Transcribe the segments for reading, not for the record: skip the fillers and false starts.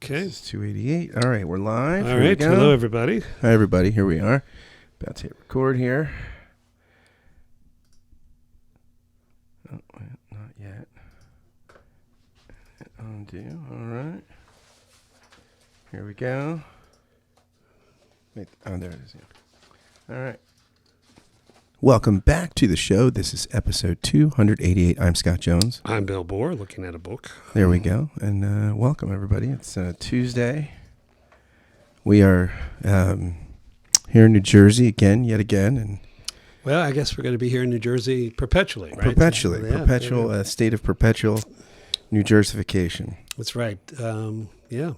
Okay. This is 288. All right, we're live. All right. Hello, everybody. Hi, everybody. Here we are. About to hit record here. Oh, wait, not yet. Undo. All right. Here we go. Wait, oh, there it is. Yeah. All right. Welcome back to the show. This is episode 288. I'm Scott Jones. I'm Bill Bohr, looking at a book. There we go. And welcome, everybody. It's Tuesday. We are here in New Jersey yet again. And well, I guess we're going to be here in New Jersey perpetually, right? Perpetually. Yeah, perpetual, yeah. State of perpetual New Jersification. That's right. Yeah.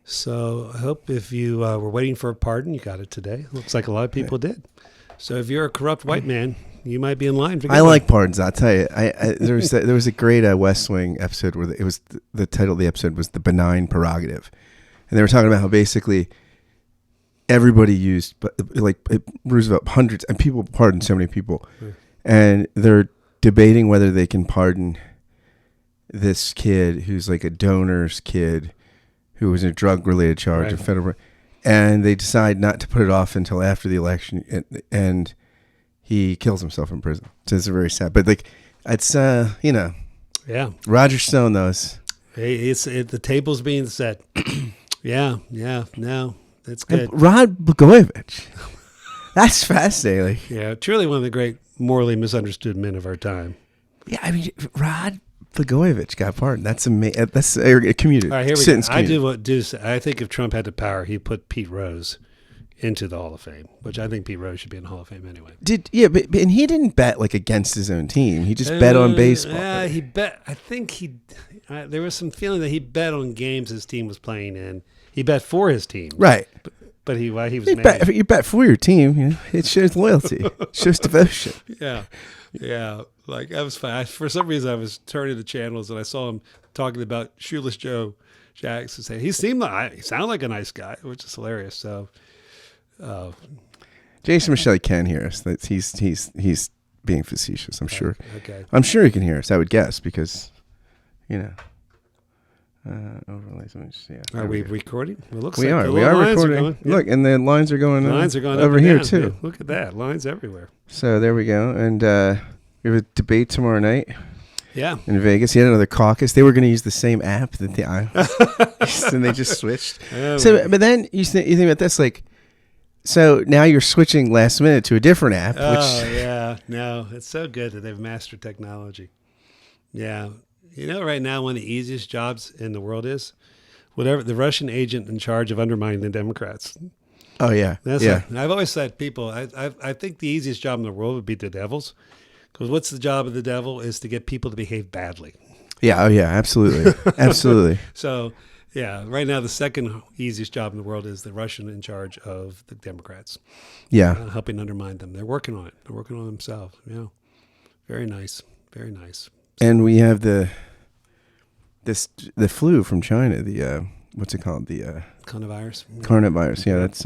So I hope if you were waiting for a pardon, you got it today. Looks like a lot of people did. So if you're a corrupt white man, you might be in line for. I like pardons. I'll tell you. There was a great West Wing episode where it was the title of the episode was "The Benign Prerogative," and they were talking about how basically everybody used, like Roosevelt, hundreds and people pardoned so many people, and they're debating whether they can pardon this kid who's like a donor's kid who was in a drug-related charge of federal. And they decide not to put it off until after the election, and he kills himself in prison. So it's very sad. But like, it's yeah. Roger Stone knows. Hey, the table's being set. yeah. No, that's good. And Rod Blagojevich. That's fascinating. Yeah, truly one of the great morally misunderstood men of our time. Yeah, I mean, Rod Blagojevich got pardoned. That's amazing. That's a commuter. All right, here we go. I think if Trump had the power, he'd put Pete Rose into the Hall of Fame, which I think Pete Rose should be in the Hall of Fame anyway. And he didn't bet like against his own team. He just bet on baseball. Yeah, he bet. I think there was some feeling that he bet on games his team was playing in. He bet for his team, right? But he was mad. You bet for your team. You know, it shows loyalty. It shows devotion. Yeah. Like that was fun. For some reason, I was turning the channels and I saw him talking about Shoeless Joe Jackson, saying he sounded like a nice guy, which is hilarious. So, Jason Michelle can hear us. He's being facetious. I'm sure. Okay. I'm sure he can hear us. I would guess because, overlays. Let me see. Yeah. Are we recording? It looks we like are. We are recording. Going, yeah. Look, and the lines are going. Lines are going over up and here down. too. Yeah, look at that. Lines everywhere. So there we go. And we have a debate tomorrow night. Yeah. In Vegas, he had another caucus. They were going to use the same app that and they just switched. But then you think about this, like, so now you're switching last minute to a different app. Yeah. No, it's so good that they've mastered technology. Yeah. Right now, one of the easiest jobs in the world is whatever the Russian agent in charge of undermining the Democrats. Oh, yeah. I've always said people, I think the easiest job in the world would be the devil's. Because what's the job of the devil is to get people to behave badly. Yeah. Oh, yeah. Absolutely. Absolutely. So, yeah, right now the second easiest job in the world is the Russian in charge of the Democrats. Yeah. Helping undermine them. They're working on it. They're working on themselves. Yeah. Very nice. Very nice. And we have the flu from China, the what's it called? The coronavirus. Coronavirus. Yeah, that's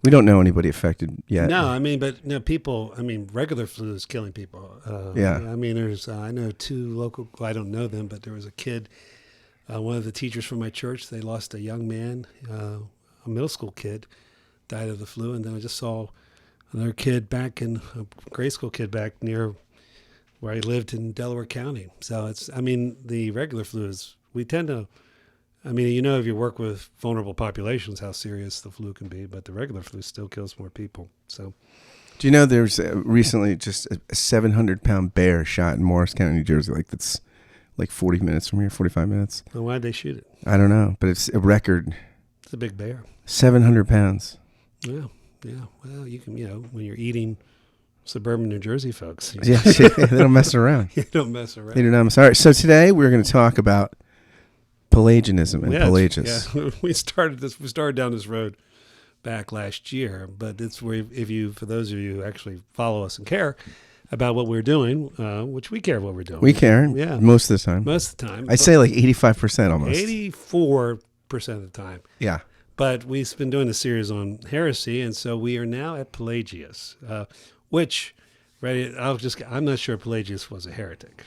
we don't know anybody affected yet. No, people. Regular flu is killing people. Yeah. There's I know two local. I don't know them, but there was a kid. One of the teachers from my church. They lost a young man, a middle school kid, died of the flu, and then I just saw another kid a grade school kid back near where I lived in Delaware County. So it's, the regular flu is, we tend to, if you work with vulnerable populations, how serious the flu can be, but the regular flu still kills more people. So, do you know there's recently just a 700-pound bear shot in Morris County, New Jersey, that's like 40 minutes from here, 45 minutes. Well, why'd they shoot it? I don't know, but it's a record. It's a big bear. 700 pounds. Yeah. Well, you can, when you're eating suburban New Jersey folks. Yeah, they don't mess around. They don't mess around. They do not mess around. All right, so today we're going to talk about Pelagianism and Pelagius. Yeah, we started down this road back last year, but it's where for those of you who actually follow us and care about what we're doing, which we care what we're doing. We care. Yeah. Most of the time. Most of the time. I'd say like 85% almost. 84% of the time. Yeah. But we've been doing a series on heresy, and so we are now at Pelagius, which, I'm not sure Pelagius was a heretic.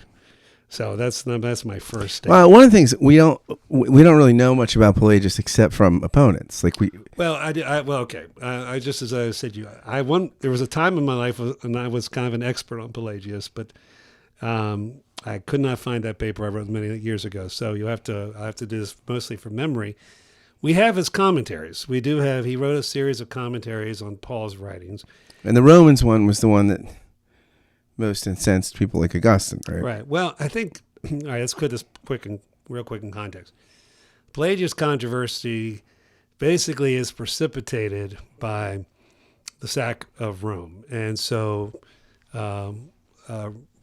So that's my first step. Well, one of the things we don't really know much about Pelagius except from opponents. Like Well, okay. I just as I said, there was a time in my life when I was kind of an expert on Pelagius, but I could not find that paper I wrote many years ago. So I have to do this mostly from memory. We have his commentaries. We do have. He wrote a series of commentaries on Paul's writings. and the Romans one was the one that most incensed people like Augustine, right? Right. Well, I think. All right. Let's put this real quick in context. Pelagius controversy basically is precipitated by the sack of Rome, and so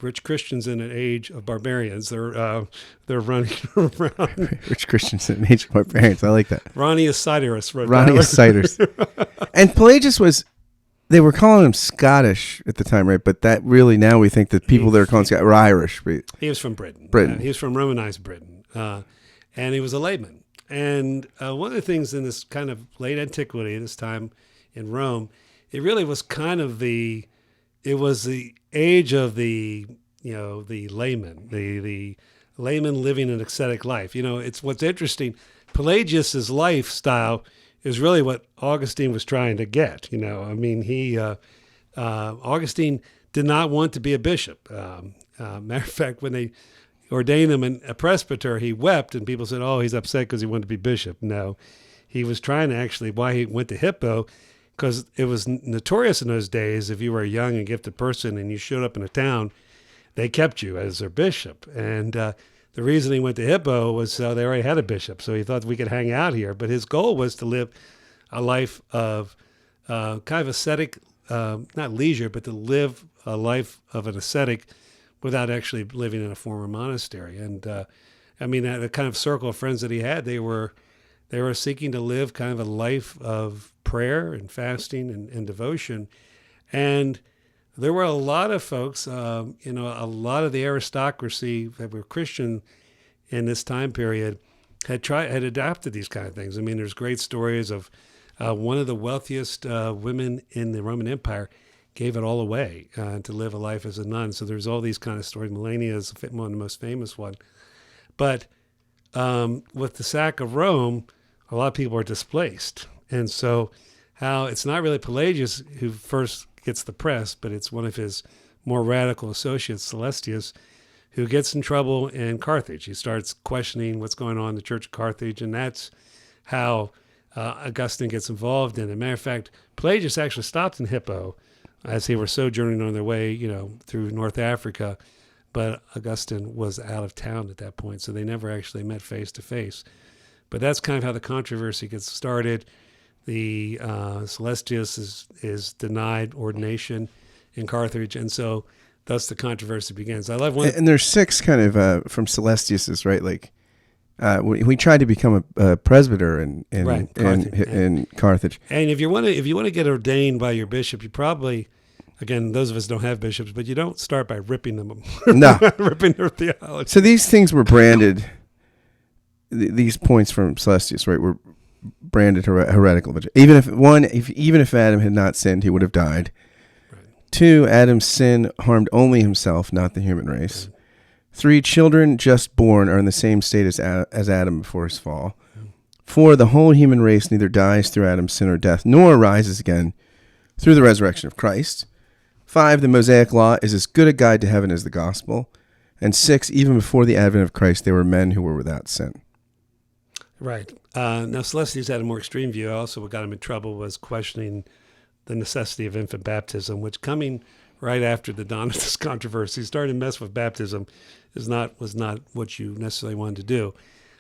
rich Christians in an age of barbarians, they're running around. Rich Christians and ancient barbarians. I like that. Ronnius Cyrus wrote Ronnius Cyrus. And Pelagius they were calling him Scottish at the time, right? But that really, now we think that people that are calling Scottish were Irish. He was from Britain. He was from Romanized Britain. And he was a layman. And one of the things in this kind of late antiquity, this time in Rome, it really was kind of the age of the layman, the layman living an ascetic life. It's what's interesting. Pelagius's lifestyle is really what Augustine was trying to get. Augustine did not want to be a bishop. Matter of fact, when they ordained him a presbyter, he wept, and people said, "Oh, he's upset because he wanted to be bishop." No, he was trying to why he went to Hippo, because it was notorious in those days, if you were a young and gifted person and you showed up in a town, they kept you as their bishop. And the reason he went to Hippo was they already had a bishop, so he thought we could hang out here. But his goal was to live a life of kind of ascetic, not leisure, but to live a life of an ascetic without actually living in a former monastery. And the kind of circle of friends that he had, they were seeking to live kind of a life of prayer and fasting and devotion. And there were a lot of folks, a lot of the aristocracy that were Christian in this time period had adopted these kind of things. There's great stories of one of the wealthiest women in the Roman Empire gave it all away to live a life as a nun. So there's all these kind of stories. Melania is one of the most famous one. But with the sack of Rome, a lot of people are displaced. And so it's not really Pelagius who first gets the press, but it's one of his more radical associates, Celestius, who gets in trouble in Carthage. He starts questioning what's going on in the Church of Carthage, and that's how Augustine gets involved in it. Matter of fact, Pelagius actually stopped in Hippo as they were sojourning on their way, through North Africa, but Augustine was out of town at that point, so they never actually met face to face. But that's kind of how the controversy gets started. The Celestius is denied ordination in Carthage, and so thus the controversy begins. I love one. And there's 6 kind of from Celestius's, right? Like we tried to become a presbyter in Carthage. And if you want to get ordained by your bishop, you probably, again, those of us don't have bishops, but you don't start by ripping them. No, ripping their theology. So these things were branded. These points from Celestius, right, were branded heretical. Even if Adam had not sinned, he would have died. Right. 2, Adam's sin harmed only himself, not the human race. Right. 3, children just born are in the same state as Adam before his fall. 4, the whole human race neither dies through Adam's sin or death, nor rises again through the resurrection of Christ. 5, the Mosaic law is as good a guide to heaven as the gospel. And 6, even before the advent of Christ, they were men who were without sin. Right. Now, Celestius had a more extreme view. Also, what got him in trouble was questioning the necessity of infant baptism, which, coming right after the Donatist controversy, starting to mess with baptism was not what you necessarily wanted to do.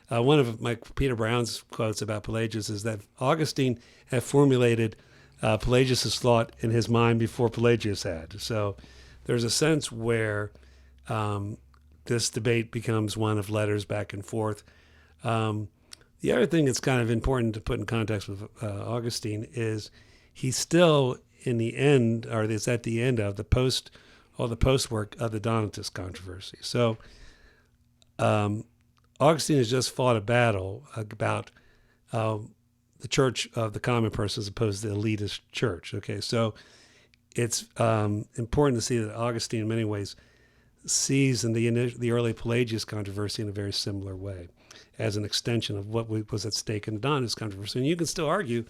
One of Peter Brown's quotes about Pelagius is that Augustine had formulated Pelagius' thought in his mind before Pelagius had. So there's a sense where this debate becomes one of letters back and forth. The other thing that's kind of important to put in context with Augustine is he's still in the end, or is at the end of the post work of the Donatist controversy. So Augustine has just fought a battle about the church of the common person as opposed to the elitist church. Okay, so it's important to see that Augustine, in many ways, sees in the early Pelagius controversy in a very similar way, as an extension of what was at stake in the Donist controversy. And you can still argue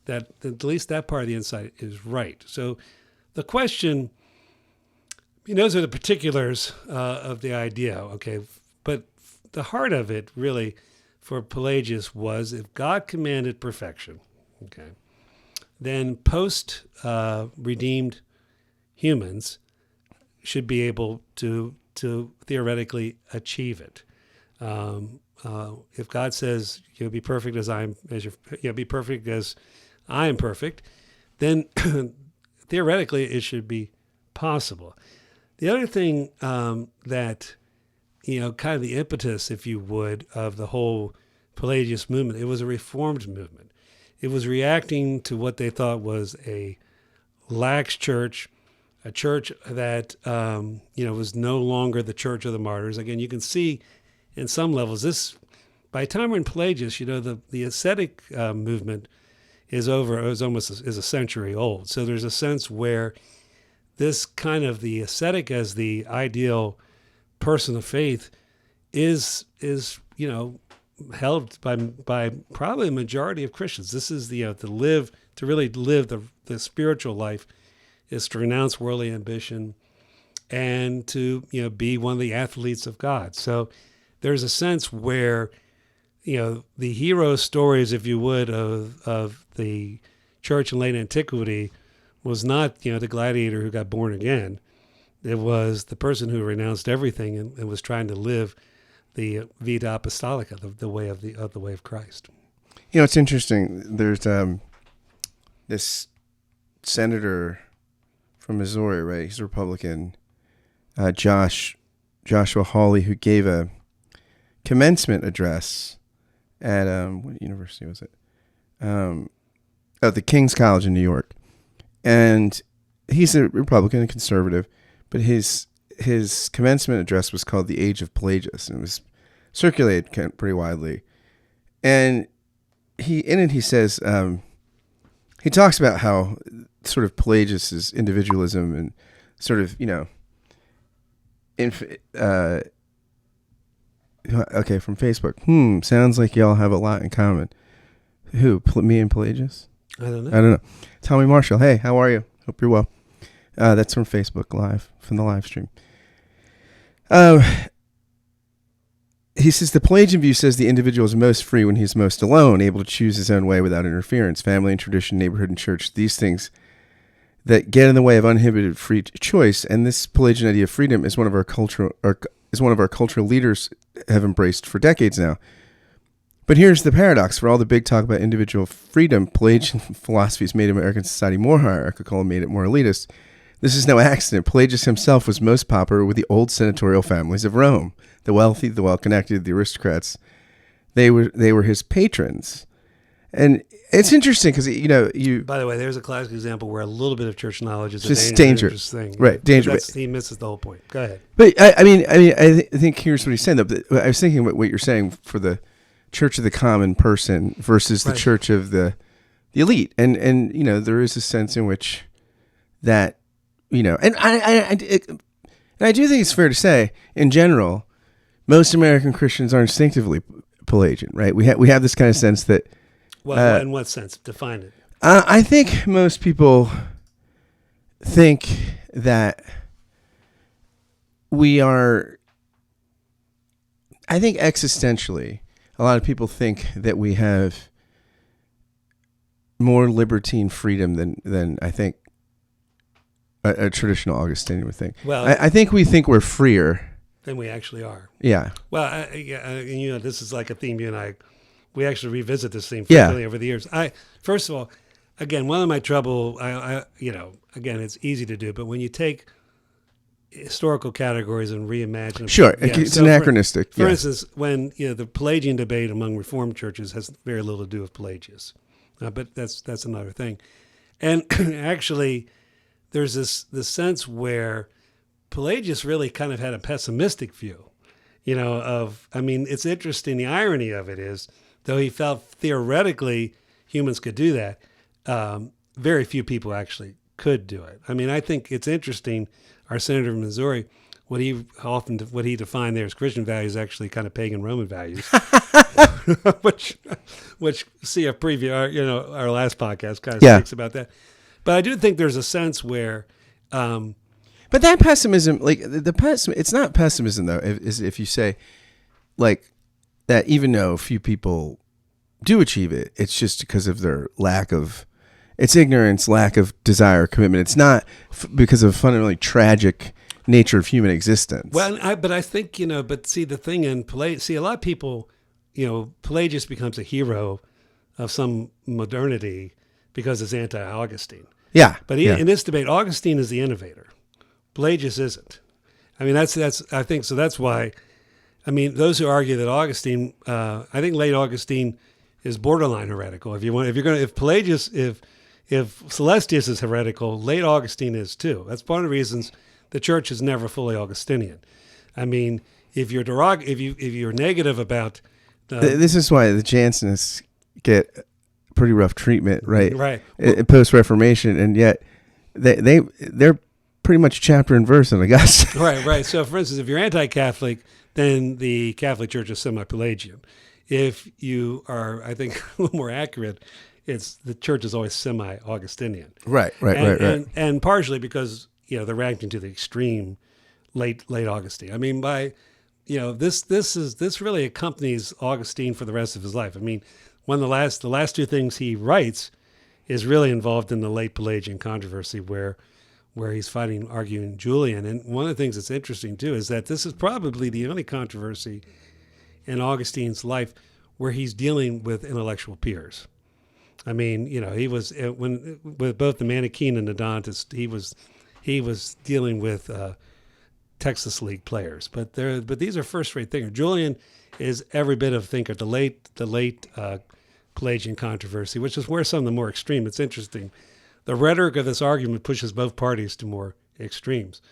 that at least that part of the insight is right. So the question, those are the particulars of the idea, okay? But the heart of it really for Pelagius was, if God commanded perfection, okay, then post-redeemed humans should be able to theoretically achieve it. If God says, be perfect as be perfect as I am perfect, then theoretically it should be possible. The other thing that, kind of the impetus, if you would, of the whole Pelagius movement, it was a reformed movement. It was reacting to what they thought was a lax church, a church that, was no longer the church of the martyrs. Again, you can see in some levels this, by the time we're in Pelagius, the ascetic movement is a century old. So there's a sense where this kind of the ascetic as the ideal person of faith is held by probably a majority of Christians. This is to really live the spiritual life is to renounce worldly ambition and to be one of the athletes of God. So there's a sense where the hero stories, if you would, of the church in late antiquity was not the gladiator who got born again. It was the person who renounced everything and was trying to live the vita apostolica, the way of the way of Christ. It's interesting. There's this senator from Missouri, right? He's a Republican, Joshua Hawley, who gave a commencement address at what university was it? At the King's College in New York, and he's a Republican, a conservative, but his commencement address was called "The Age of Pelagius," and it was circulated pretty widely. And he says he talks about how sort of Pelagius's individualism and sort of okay, from Facebook. Sounds like y'all have a lot in common. Who? Me and Pelagius? I don't know. Tommy Marshall. Hey, how are you? Hope you're well. That's from Facebook Live, from the live stream. He says the Pelagian view says the individual is most free when he's most alone, able to choose his own way without interference. Family and tradition, neighborhood and church, these things that get in the way of uninhibited free choice. And this Pelagian idea of freedom is one of our cultural leaders have embraced for decades now. But here's the paradox. For all the big talk about individual freedom, Pelagian philosophy has made American society more hierarchical and made it more elitist. This is no accident. Pelagius himself was most popular with the old senatorial families of Rome, the wealthy, the well-connected, the aristocrats. They were his patrons. And it's interesting because, By the way, there's a classic example where a little bit of church knowledge is just a dangerous thing. Right, dangerous. He misses the whole point. Go ahead. But I think here's what he's saying, though. But I was thinking what you're saying for the church of the common person versus the church of the elite. And there is a sense in which that, and I do think it's fair to say, in general, most American Christians are instinctively Pelagian, right? We have this kind of sense that. Well, in what sense? Define it. I think most people think that we are. I think existentially, a lot of people think that we have more libertine freedom than I think a traditional Augustinian would think. Well, I think we think we're freer than we actually are. Yeah. Well, this is like a theme you and I. We actually revisit this theme frequently over the years. First of all, again, one of my trouble, again, it's easy to do, but when you take historical categories and reimagine them. Sure, it's anachronistic. For instance, when the Pelagian debate among Reformed churches has very little to do with Pelagius, but that's another thing. And actually, there's this sense where Pelagius really kind of had a pessimistic view, it's interesting. The irony of it is, though he felt theoretically humans could do that, very few people actually could do it. I think it's interesting. Our senator from Missouri what he defined there as Christian values is actually kind of pagan Roman values, which see a preview, our last podcast kind of speaks about that. But I do think there's a sense where, but that pessimism, like it's not pessimism though. If you say, like, that even though few people do achieve it, it's just because of their it's ignorance, lack of desire, commitment. It's not because of fundamentally tragic nature of human existence. Well, but I think, but see the thing in a lot of people, Pelagius becomes a hero of some modernity because it's anti-Augustine. Yeah. But in this debate, Augustine is the innovator. Pelagius isn't. I mean, that's I think so. That's why. I mean, those who argue that Augustine, I think late Augustine is borderline heretical. If Celestius is heretical, late Augustine is too. That's one of the reasons the church is never fully Augustinian. I mean, if you're negative about this is why the Jansenists get pretty rough treatment, right? Right. Post Reformation, and yet they're pretty much chapter and verse in Augustine. Right. So, for instance, if you're anti-Catholic, then the Catholic Church is semi-Pelagian. If you are, I think, a little more accurate, the church is always semi-Augustinian. Right. And partially because they're reacting to the extreme late Augustine. I mean, this really accompanies Augustine for the rest of his life. I mean, one of the last two things he writes is really involved in the late Pelagian controversy where he's arguing Julian. And one of the things that's interesting too is that this is probably the only controversy in Augustine's life where he's dealing with intellectual peers. I mean, he was with both the Manichaean and the Donatist, he was dealing with Texas League players. But these are first-rate thinkers. Julian is every bit of a thinker. The late Pelagian controversy, which is where some of the more extreme. It's interesting. The rhetoric of this argument pushes both parties to more extremes.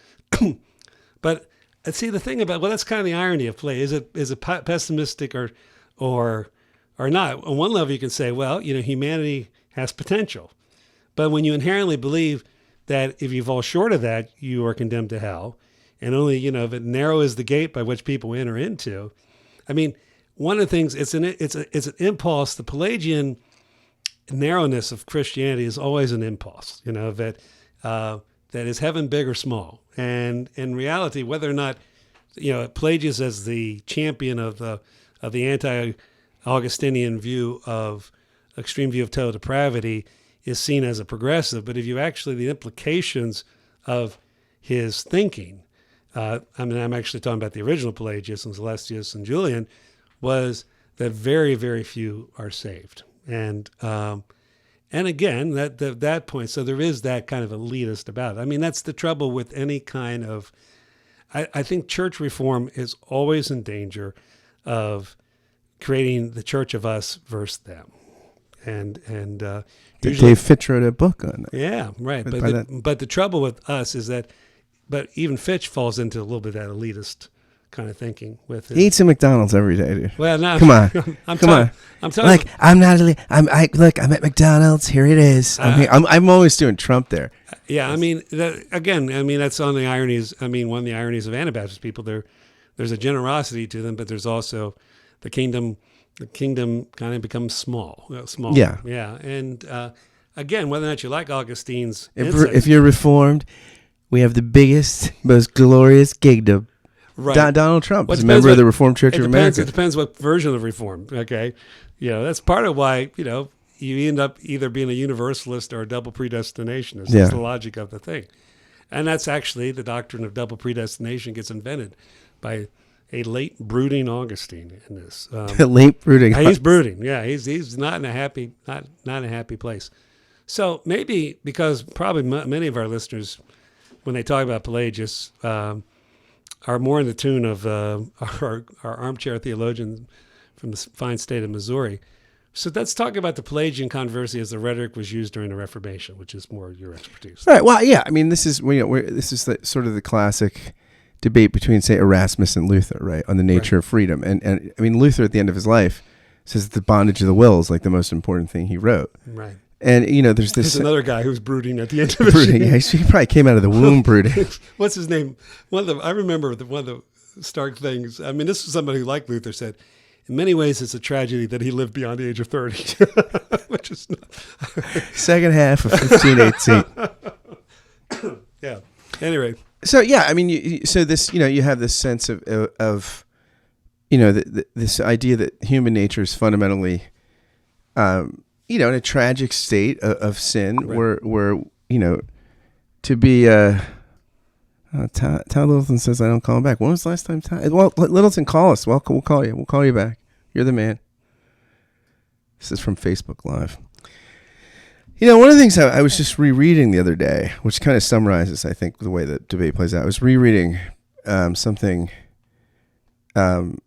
But see, the thing about, that's kind of the irony of play. Is it pessimistic or not? On one level, you can say, well, humanity has potential. But when you inherently believe that if you fall short of that, you are condemned to hell, and only, if it narrow is the gate by which people enter into. I mean, one of the things, it's an impulse. The Pelagian narrowness of Christianity is always an impulse, that is heaven big or small. And in reality, whether or not, Pelagius as the champion of the anti-Augustinian extreme view of total depravity is seen as a progressive. But if you actually, the implications of his thinking, I'm actually talking about the original Pelagius and Celestius and Julian, was that very, very few are saved. And again, that point, so there is that kind of elitist about it. I mean, that's the trouble with any kind of, I think church reform is always in danger of creating the church of us versus them. And usually, Dave Fitch wrote a book on that. Yeah, right. But the trouble with us is that, but even Fitch falls into a little bit of that elitist kind of thinking with it. He eats at McDonald's every day, dude. Well, no, come on, I'm telling. Like, I'm not. I'm at McDonald's. Here it is. I'm always doing Trump there. Yeah, I mean, that's on the ironies. I mean, one of the ironies of Anabaptist people. There's a generosity to them, but there's also the kingdom. The kingdom kind of becomes small. Yeah. And again, whether or not you like Augustine's, if you're Reformed, we have the biggest, most glorious kingdom. Right. Donald Trump is a member of the Reformed Church of America. It depends what version of Reformed, okay? That's part of why, you end up either being a universalist or a double predestinationist. That's the logic of the thing. And that's actually the doctrine of double predestination gets invented by a late brooding Augustine in this. Late brooding. He's brooding. Yeah, he's not in a happy place. So maybe because probably many of our listeners, when they talk about Pelagius, are more in the tune of our armchair theologian from the fine state of Missouri. So let's talk about the Pelagian controversy as the rhetoric was used during the Reformation, which is more your expertise. Right. Well, yeah. I mean, this is sort of the classic debate between, say, Erasmus and Luther, right, on the nature of freedom. And I mean, Luther at the end of his life says that the bondage of the will is like the most important thing he wrote. Right. And there's this There's another guy who's brooding at the end of it. brooding. Yeah, he probably came out of the womb brooding. What's his name? I remember one of the stark things. I mean, this was somebody who, like Luther, said, in many ways, it's a tragedy that he lived beyond the age of 30, which is not. Second half of 1518. Yeah. Anyway. So yeah, I mean, you have this sense of this idea that human nature is fundamentally, in a tragic state of sin, right. where to be. Todd Littleton says I don't call him back. When was the last time Todd? Well, Littleton, call us. We'll call you. We'll call you back. You're the man. This is from Facebook Live. One of the things I was just rereading the other day, which kind of summarizes, I think, the way the debate plays out. I was rereading something from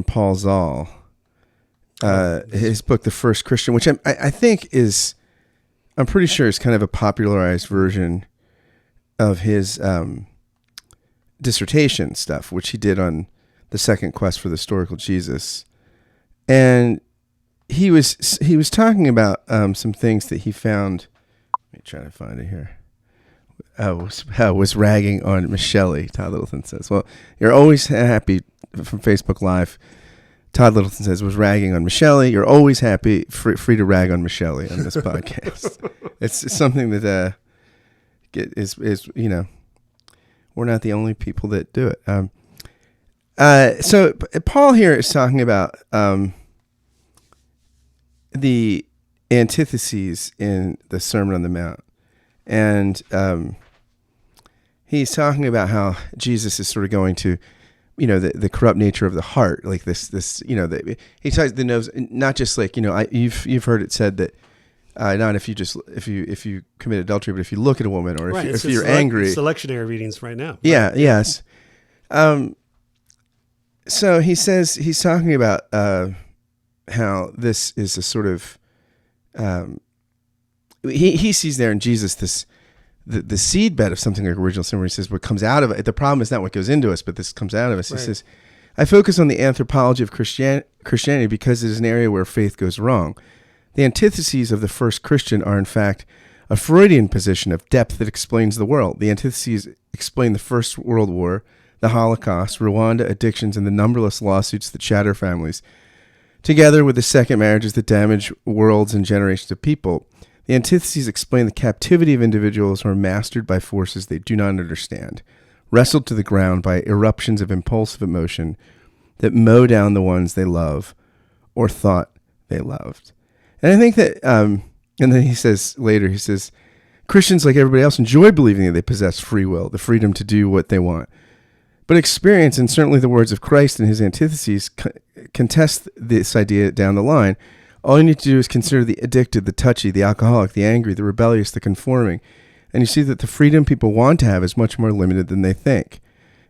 Paul Zoll, his book, The First Christian, which I think is, I'm pretty sure is kind of a popularized version of his dissertation stuff, which he did on the second quest for the historical Jesus. And he was talking about some things that he found. Let me try to find it here. Was ragging on Michelle, Todd Littleton says. Well, you're always happy from Facebook Live. Todd Littleton says was ragging on Michelle. You're always happy, free to rag on Michelle on this podcast. It's something that is we're not the only people that do it. So Paul here is talking about the antitheses in the Sermon on the Mount. And he's talking about how Jesus is sort of going to, the corrupt nature of the heart, like this, he talks the nose, not just like, you've heard it said that, not if you commit adultery, but if you look at a woman or if you're angry. Selectionary readings right now. Right? Yeah. Yes. So he's talking about how this is a sort of he sees there in Jesus the seedbed of something like original sin, where he says what comes out of it. The problem is not what goes into us, but this comes out of us. Right. He says, I focus on the anthropology of Christianity because it is an area where faith goes wrong. The antitheses of the first Christian are, in fact, a Freudian position of depth that explains the world. The antitheses explain the First World War, the Holocaust, Rwanda, addictions, and the numberless lawsuits that shatter families, together with the second marriages that damage worlds and generations of people. The antitheses explain the captivity of individuals who are mastered by forces they do not understand, wrestled to the ground by eruptions of impulsive emotion that mow down the ones they love or thought they loved. And I think that, and then he says, Christians, like everybody else, enjoy believing that they possess free will, the freedom to do what they want. But experience, and certainly the words of Christ and his antitheses, contest this idea down the line. All you need to do is consider the addicted, the touchy, the alcoholic, the angry, the rebellious, the conforming, and you see that the freedom people want to have is much more limited than they think.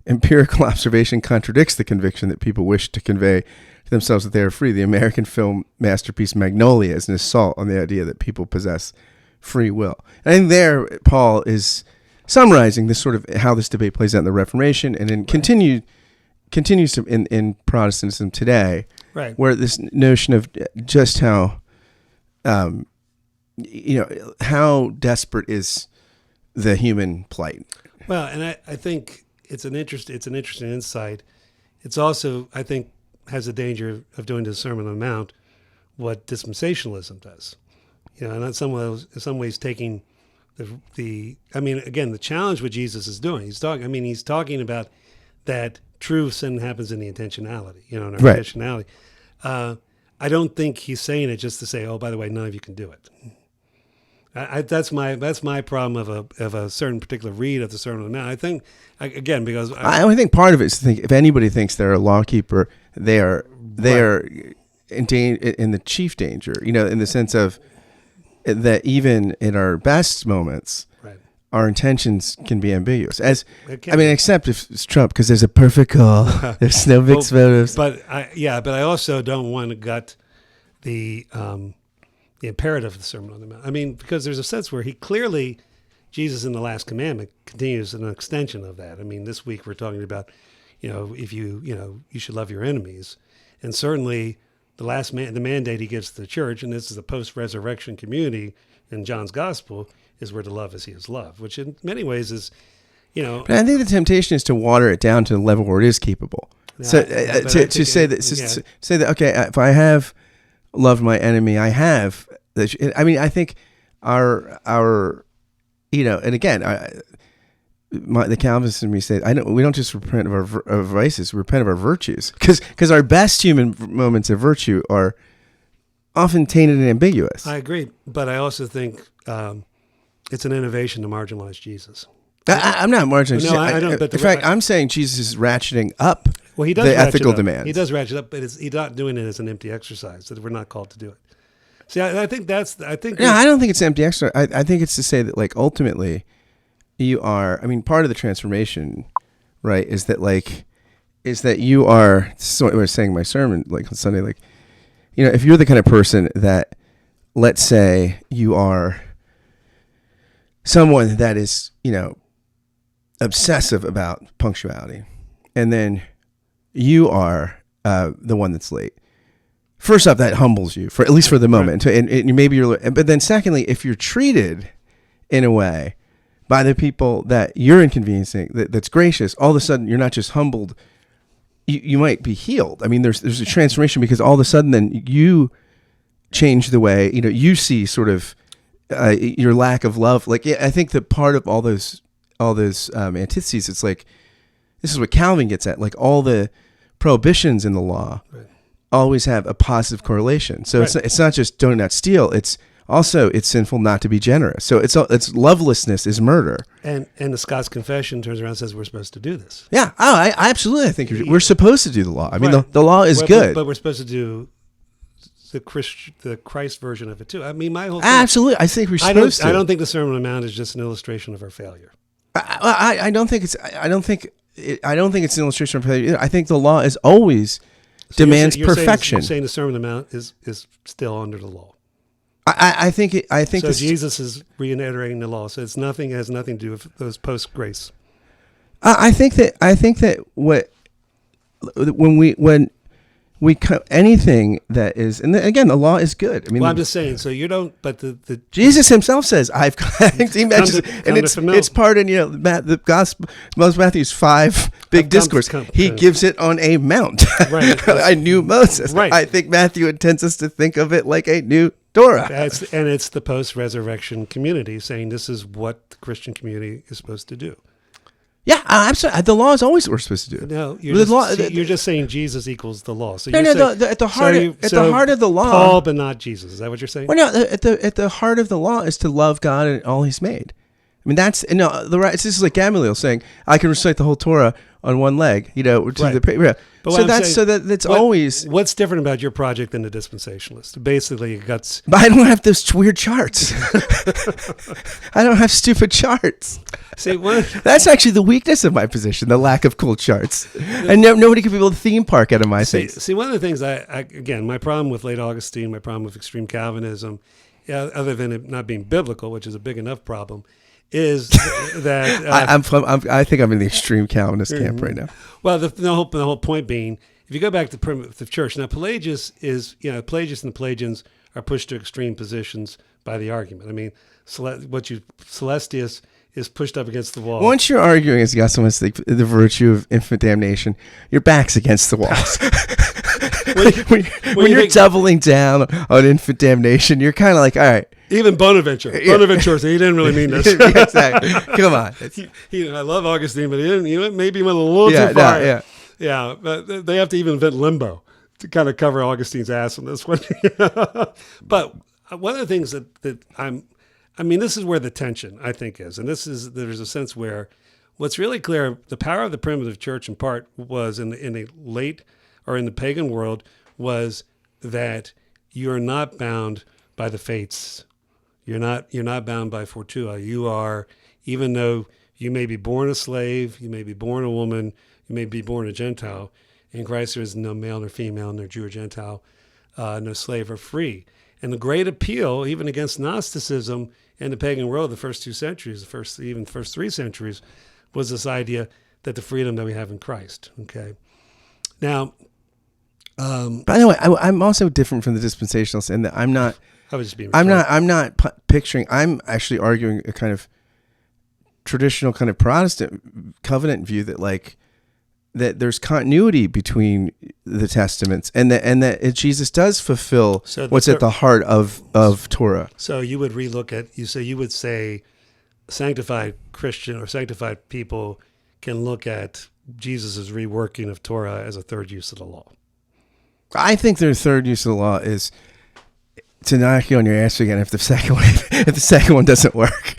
Empirical observation contradicts the conviction that people wish to convey to themselves that they are free. The American film masterpiece Magnolia is an assault on the idea that people possess free will. And I think there, Paul is summarizing this sort of how this debate plays out in the Reformation, and then continues to in Protestantism today, right? Where this notion of just how, how desperate is the human plight. Well, and I think it's an interesting insight. It's also, I think, has a danger of doing to the Sermon on the Mount what dispensationalism does. And in some ways taking the challenge what Jesus is doing. He's talking about that true sin happens in the intentionality, in our right. intentionality. I don't think he's saying it just to say, oh, by the way, none of you can do it. That's my problem of a certain particular read of the Sermon on the Mount. I think, again, because I think part of it is to think if anybody thinks they're a lawkeeper, they are in the chief danger. In the sense of that even in our best moments, right, our intentions can be ambiguous. Except if it's Trump, because there's a perfect call. There's no mixed motives. But I also don't want to gut the imperative of the Sermon on the Mount. Because there's a sense where Jesus in the Last Commandment continues an extension of that. This week we're talking about, if you should love your enemies. And certainly the mandate he gives to the church, and this is a post-resurrection community in John's gospel, is we're to love as he is loved, which in many ways is, But I think the temptation is to water it down to the level where it is capable. So to say that, okay, if I have loved my enemy, I have. I mean, I think our and again, the Calvinists and me say, we don't just repent of our vices, we repent of our virtues, because our best human moments of virtue are often tainted and ambiguous. I agree, but I also think it's an innovation to marginalize Jesus. I'm not marginalizing. No, I don't. But in fact, I'm saying Jesus is ratcheting up he does the ethical demands. He does ratchet up, but he's not doing it as an empty exercise. That we're not called to do it. See, I think that's. I don't think it's empty exercise. I think it's to say that, like, ultimately, you are. I mean, part of the transformation, right, is that you are. This is what I was saying in my sermon, like on Sunday, like, if you're the kind of person that, let's say, you are someone that is, obsessive about punctuality, and then you are the one that's late. First off, that humbles you, for at least for the moment, right. and maybe but then secondly, if you're treated in a way by the people that you're inconveniencing that's gracious, all of a sudden you're not just humbled, you might be healed. I mean, there's a transformation, because all of a sudden then you change the way you see sort of your lack of love. Like, I think that part of all those antitheses, it's like, this is what Calvin gets at, like all the prohibitions in the law right. always have a positive correlation. So right. it's not just do not steal, it's also it's sinful not to be generous. So it's lovelessness is murder. And the Scots Confession turns around and says we're supposed to do this. Yeah, I absolutely think we're supposed to do the law. I mean, the law is good, but we're supposed to do the Christ version of it too. I mean, my whole thing, absolutely, I think we're supposed to. I don't think the Sermon on the Mount is just an illustration of our failure. I don't think it's. I don't think it's an illustration of failure. I think the law is always demands perfection. You're saying the Sermon on the Mount is still under the law. I think so. Jesus is reiterating the law, so it has nothing to do with those post grace. I think that when anything that is, and again, the law is good. I mean, I'm just saying. So you don't, but the Jesus himself says, "I've." He mentions, and it's part in the gospel, Matthew's 5 big discourse. He gives it on a mount. Right, a new Moses. Right. I think Matthew intends us to think of it like a new Torah. It's the post-resurrection community saying this is what the Christian community is supposed to do. Yeah, absolutely. The law is always what we're supposed to do. No, you're just saying Jesus equals the law. So at the heart of the law, Paul, but not Jesus. Is that what you're saying? Well, no. At the heart of the law is to love God and all He's made. I mean, this is like Gamaliel saying, "I can recite the whole Torah on one leg." Right. That's always what's different about your project than the dispensationalist. Basically, But I don't have those weird charts. I don't have stupid charts. See, that's actually the weakness of my position: the lack of cool charts, and nobody can build a theme park out of my things. See, one of the things again, my problem with late Augustine, my problem with extreme Calvinism, other than it not being biblical, which is a big enough problem, is that I think I'm in the extreme Calvinist camp right now. Well, the whole point being, if you go back to the primitive church, now Pelagius and the Pelagians are pushed to extreme positions by the argument. I mean, Celestius is pushed up against the wall. Once you're arguing against someone's the virtue of infant damnation, your back's against the walls. when you're doubling down on infant damnation, you're kind of like, all right. Even Bonaventure said he didn't really mean this. Exactly. Come on. I love Augustine, but he didn't. Maybe he went a little too far. Yeah. But they have to even invent limbo to kind of cover Augustine's ass on this one. But one of the things that this is where the tension, I think, is. And there's a sense where what's really clear, the power of the primitive church in part was in the pagan world, was that you're not bound by the fates. You're not bound by fortua. You are, even though you may be born a slave, you may be born a woman, you may be born a Gentile. In Christ there is no male nor female, no Jew or Gentile, no slave or free. And the great appeal, even against Gnosticism in the pagan world, the first 2 centuries, the first 3 centuries, was this idea that the freedom that we have in Christ. Okay. Now, By the way, I'm also different from the dispensationalists in that I'm not. I was just being. I'm not picturing. I'm actually arguing a kind of traditional kind of Protestant covenant view that like that there's continuity between the testaments and that Jesus does fulfill what's at the heart of Torah. So you would relook at you would say sanctified Christian or sanctified people can look at Jesus' reworking of Torah as a third use of the law. I think their third use of the law is to knock you on your ass again if the second one doesn't work.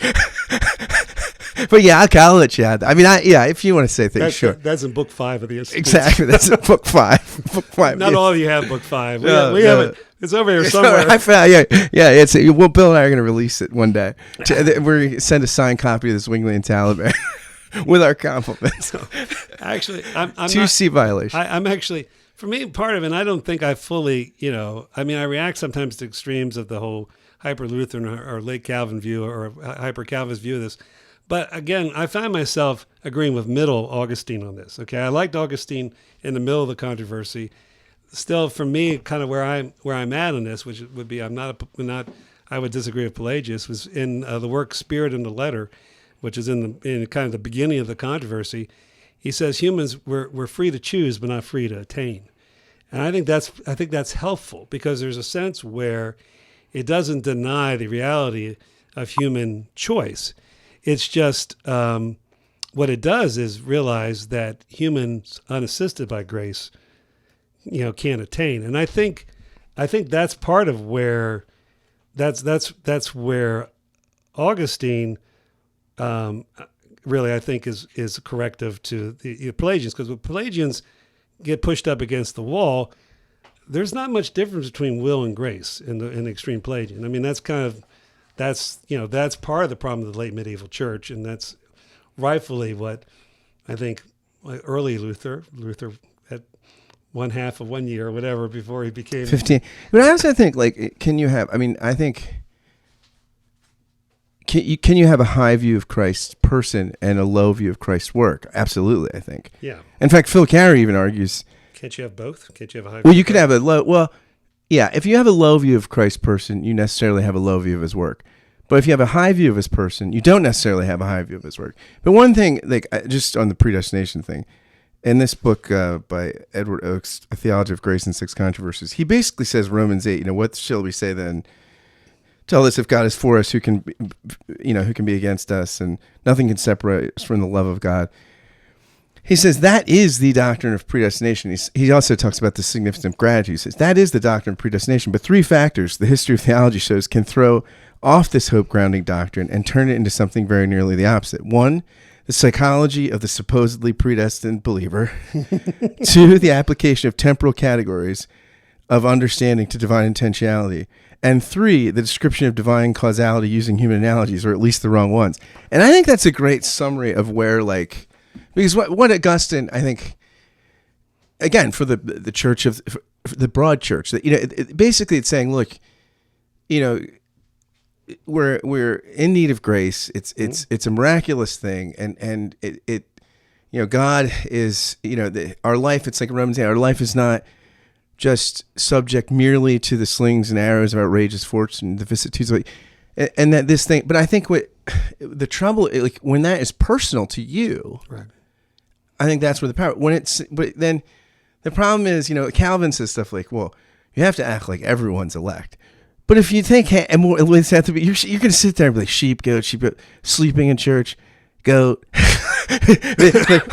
But yeah, I'll let you add. I mean, if you want to say things, sure. That's in book 5 of the Institute. Exactly, that's in book 5. Book 5. Not all of you have book 5. We have it. It's over here somewhere. I found, it's. Well, Bill and I are going to release it one day. We're going to send a signed copy of the Zwingli and Taliban with our compliments. Actually, I'm 2C violation. I'm actually, for me, part of it, and I don't think I fully, I mean, I react sometimes to extremes of the whole hyper-Lutheran or late Calvin view or hyper-Calvinist view of this. But again, I find myself agreeing with middle Augustine on this. Okay, I liked Augustine in the middle of the controversy. Still, for me, kind of where I'm at on this, which would be I would disagree with Pelagius, was in the work Spirit in the Letter, which is in kind of the beginning of the controversy. He says humans we're free to choose, but not free to attain, and I think that's helpful because there's a sense where it doesn't deny the reality of human choice. It's just what it does is realize that humans unassisted by grace, can't attain. And I think that's part of where that's where Augustine really I think is corrective to the Pelagians, because when Pelagians get pushed up against the wall, there's not much difference between will and grace in the extreme Pelagian. I mean, that's part of the problem of the late medieval church, and that's rightfully what I think early Luther at 1/2 of 1 year or whatever before he became 15. But I also think can you have a high view of Christ's person and a low view of Christ's work? Absolutely, I think. Yeah. In fact, Phil Carey even argues. Can't you have both? Can't you have a high? Well, you could have a low. Well, yeah. If you have a low view of Christ's person, you necessarily have a low view of his work. But if you have a high view of his person, you don't necessarily have a high view of his work. But one thing, just on the predestination thing, in this book by Edward Oakes, A Theology of Grace and Six Controversies, he basically says Romans 8. What shall we say then? Tell us if God is for us, who can be against us, and nothing can separate us from the love of God. He says that is the doctrine of predestination. He also talks about the significance of gratitude. He says that is the doctrine of predestination. But 3 factors, the history of theology shows, can throw off this hope-grounding doctrine and turn it into something very nearly the opposite. 1, the psychology of the supposedly predestined believer. 2, the application of temporal categories of understanding to divine intentionality. And 3, the description of divine causality using human analogies, or at least the wrong ones. And I think that's a great summary of where, because what Augustine, I think, again, for the church for the broad church, that basically it's saying, look, we're in need of grace. It's a miraculous thing, and it God is our life. It's like Romans 8. Our life is not just subject merely to the slings and arrows of outrageous fortune, the vicissitudes, and that this thing. But I think what the trouble, when that is personal to you, right. I think that's where the power. But then the problem is, Calvin says stuff like, "Well, you have to act like everyone's elect." But if you think, you're going to sit there and be like sheep, goat, sleeping in church, goat,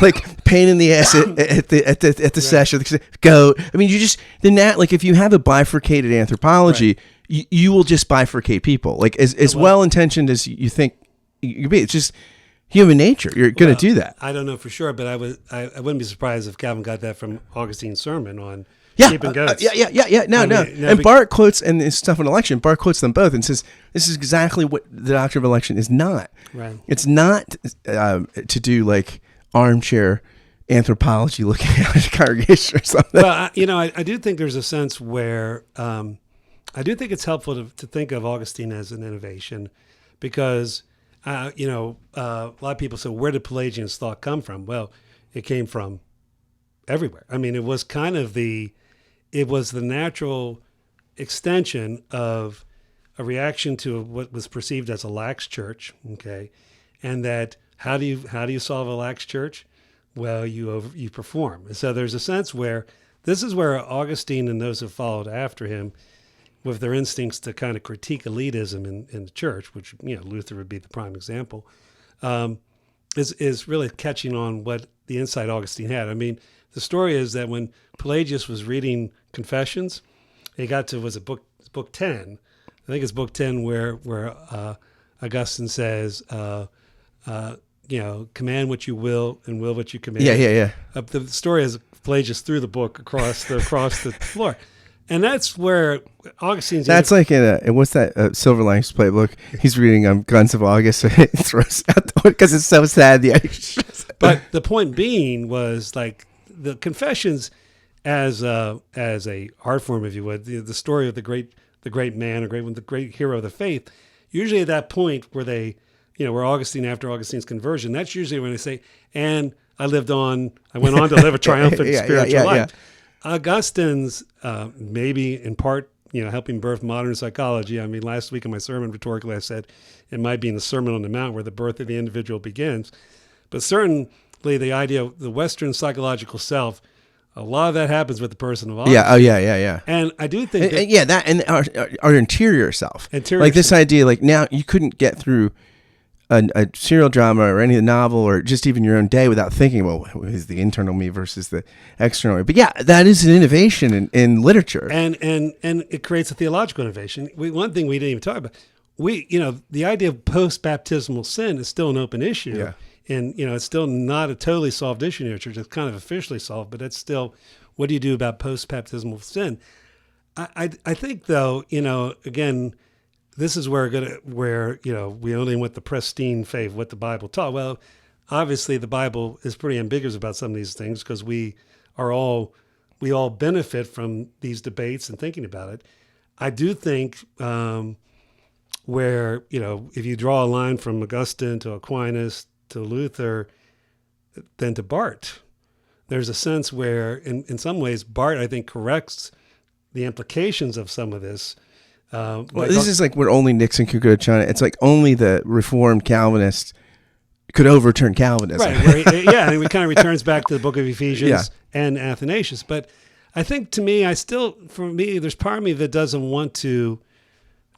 like pain in the ass at the session, goat. I mean, if you have a bifurcated anthropology, right. you will just bifurcate people. As well intentioned as you think you be, it's just human nature. You're going to do that. I don't know for sure, but I wouldn't be surprised if Calvin got that from Augustine's sermon on sheep and goats. No. And Barth quotes, and this stuff on election, Barth quotes them both and says, this is exactly what the doctrine of election is not. Right. It's not to do armchair anthropology looking at a congregation or something. Well, I do think there's a sense where I do think it's helpful to think of Augustine as an innovation, because a lot of people say, where did Pelagian's thought come from? Well, it came from everywhere. I mean, it was kind of it was the natural extension of a reaction to what was perceived as a lax church. Okay, and that how do you solve a lax church? Well, you perform. And so there's a sense where this is where Augustine and those who followed after him, with their instincts to kind of critique elitism in the church, which Luther would be the prime example, is really catching on what the insight Augustine had. I mean, the story is that when Pelagius was reading Confessions, he got to book 10. I think it's book 10 where Augustine says, command what you will and will what you command. Yeah. The story is Pelagius threw the book across the floor. And that's where Augustine's... That's like in what's that Silver Linings Playbook? He's reading Guns of August and it throws out the one because it's so sad. But the point being was like the Confessions as a art form, if you would, the story of the great man, the great hero of the faith. Usually at that point where they, where Augustine, after Augustine's conversion, that's usually when they say, and I went on to live a triumphant spiritual life. Yeah. Augustine's, maybe in part, helping birth modern psychology. I mean, last week in my sermon, rhetorically, I said it might be in the Sermon on the Mount where the birth of the individual begins. But certainly the idea of the Western psychological self, a lot of that happens with the person of Augustine. Yeah. Oh, yeah. And I do think our interior self. Like this idea, like now you couldn't get through a serial drama or any novel or just even your own day without thinking, well, is the internal me versus the external me? But yeah, that is an innovation in literature. And it creates a theological innovation. One thing we didn't even talk about, the idea of post-baptismal sin is still an open issue. Yeah. And, it's still not a totally solved issue in the church. It's kind of officially solved, but it's still, what do you do about post-baptismal sin? I think, though, again, this is where we only want the pristine faith, what the Bible taught. Well, obviously the Bible is pretty ambiguous about some of these things because we all benefit from these debates and thinking about it. I do think where, if you draw a line from Augustine to Aquinas to Luther, then to Barth, there's a sense where in some ways Barth, I think, corrects the implications of some of this. This is like where only Nixon could go to China. It's like only the Reformed Calvinist could overturn Calvinism. Right. And it kind of returns back to the book of Ephesians and Athanasius. But I think there's part of me that doesn't want to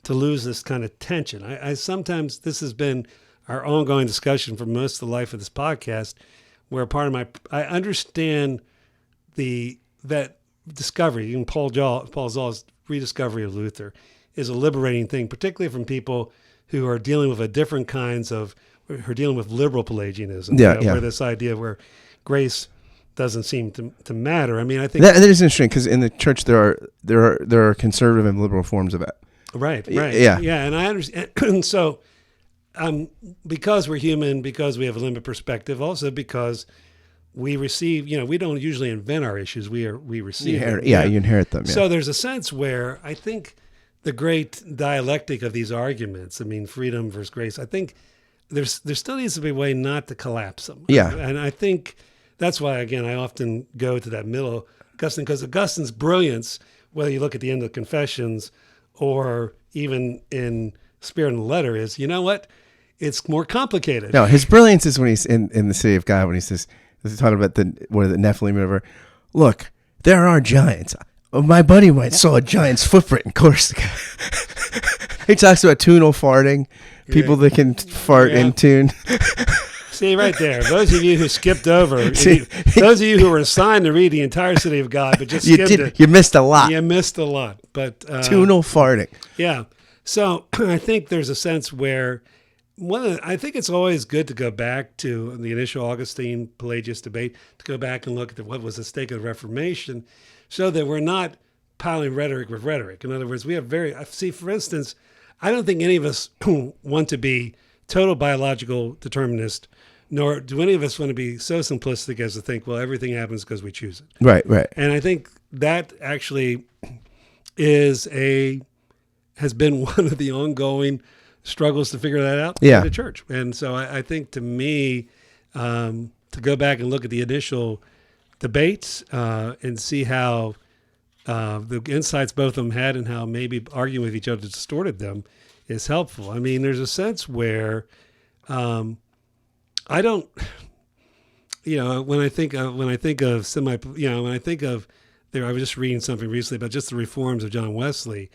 lose this kind of tension. I sometimes, this has been our ongoing discussion for most of the life of this podcast, where I understand that discovery, even Paul Zoll's rediscovery of Luther is a liberating thing, particularly from people who are dealing with who are dealing with liberal Pelagianism, where this idea where grace doesn't seem to matter. I mean, I think that is interesting because in the church there are conservative and liberal forms of it. Right. Yeah, and I understand. So, because we're human, because we have a limited perspective, also because we receive, we don't usually invent our issues. We receive them. You inherit them. Yeah. So there's a sense where I think the great dialectic of these arguments, I mean, freedom versus grace, I think there still needs to be a way not to collapse them. Yeah. And I think that's why, again, I often go to that middle Augustine, because Augustine's brilliance, whether you look at the end of the Confessions or even in Spirit and the Letter, is, you know what? It's more complicated. No, his brilliance is when he's in the city of God, when he says, he's talking about the Nephilim, whatever. Look, there are giants. My buddy might saw a giant's footprint in Corsica. He talks about tunal farting, people that can fart in tune. See, right there. Those of you who skipped over, those of you who were assigned to read the entire city of God, but just skipped it. You missed a lot. You missed a lot. But tunal farting. Yeah. So I think there's a sense where I think it's always good to go back to the initial Augustine-Pelagius debate, to go back and look at what was the stake of the Reformation, so that we're not piling rhetoric with rhetoric. In other words, for instance, I don't think any of us want to be total biological determinist, nor do any of us want to be so simplistic as to think, well, everything happens because we choose it. Right. And I think that actually has been one of the ongoing struggles to figure that out in the church. And so I think, to me, to go back and look at the initial debates and see how the insights both of them had and how maybe arguing with each other distorted them is helpful. I mean, there's a sense where I don't, when I think of when I think of there, I was just reading something recently about just the reforms of John Wesley,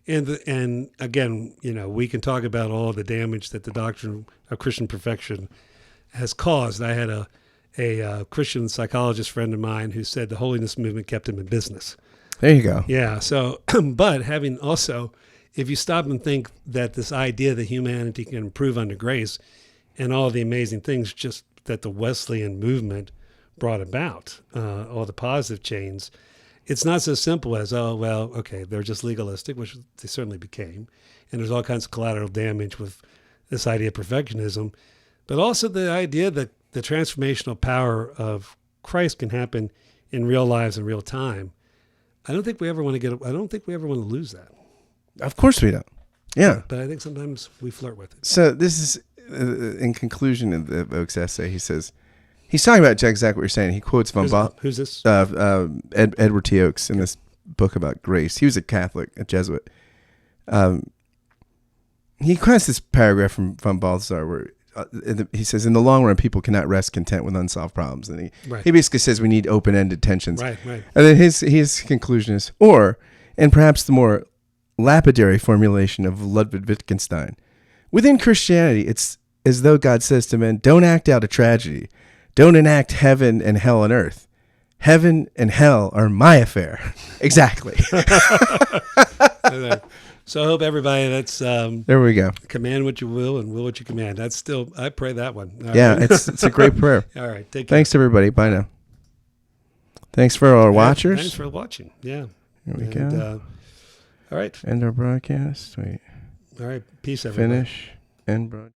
and again, we can talk about all the damage that the doctrine of Christian perfection has caused. I had a Christian psychologist friend of mine who said the holiness movement kept him in business. There you go. Yeah. So, but having also, if you stop and think that this idea that humanity can improve under grace and all the amazing things just that the Wesleyan movement brought about, all the positive change, it's not so simple as, oh, well, okay, they're just legalistic, which they certainly became. And there's all kinds of collateral damage with this idea of perfectionism, but also the idea that the transformational power of Christ can happen in real lives in real time. I don't think we ever want to lose that. Of course we don't. Yeah. But I think sometimes we flirt with it. So this is, in conclusion of the Oak's essay, he says, he's talking about exactly what you're saying. He quotes Who's this? Edward T. Oakes in this book about grace. He was a Catholic, a Jesuit. He quotes this paragraph from von Balthasar where he says, in the long run, people cannot rest content with unsolved problems. And he basically says we need open-ended tensions. Right. And then his conclusion is, and perhaps the more lapidary formulation of Ludwig Wittgenstein, within Christianity, it's as though God says to men, don't act out a tragedy. Don't enact heaven and hell on earth. Heaven and hell are my affair. Exactly. So I hope everybody there we go. Command what you will and will what you command. That's still, I pray that one. All yeah, right. it's a great prayer. All right. Take care. Thanks, everybody. Bye now. Thanks for our watchers. Thanks for watching. Yeah. Here we go. All right. End our broadcast. Wait. All right. Peace, everybody. Finish. End broadcast.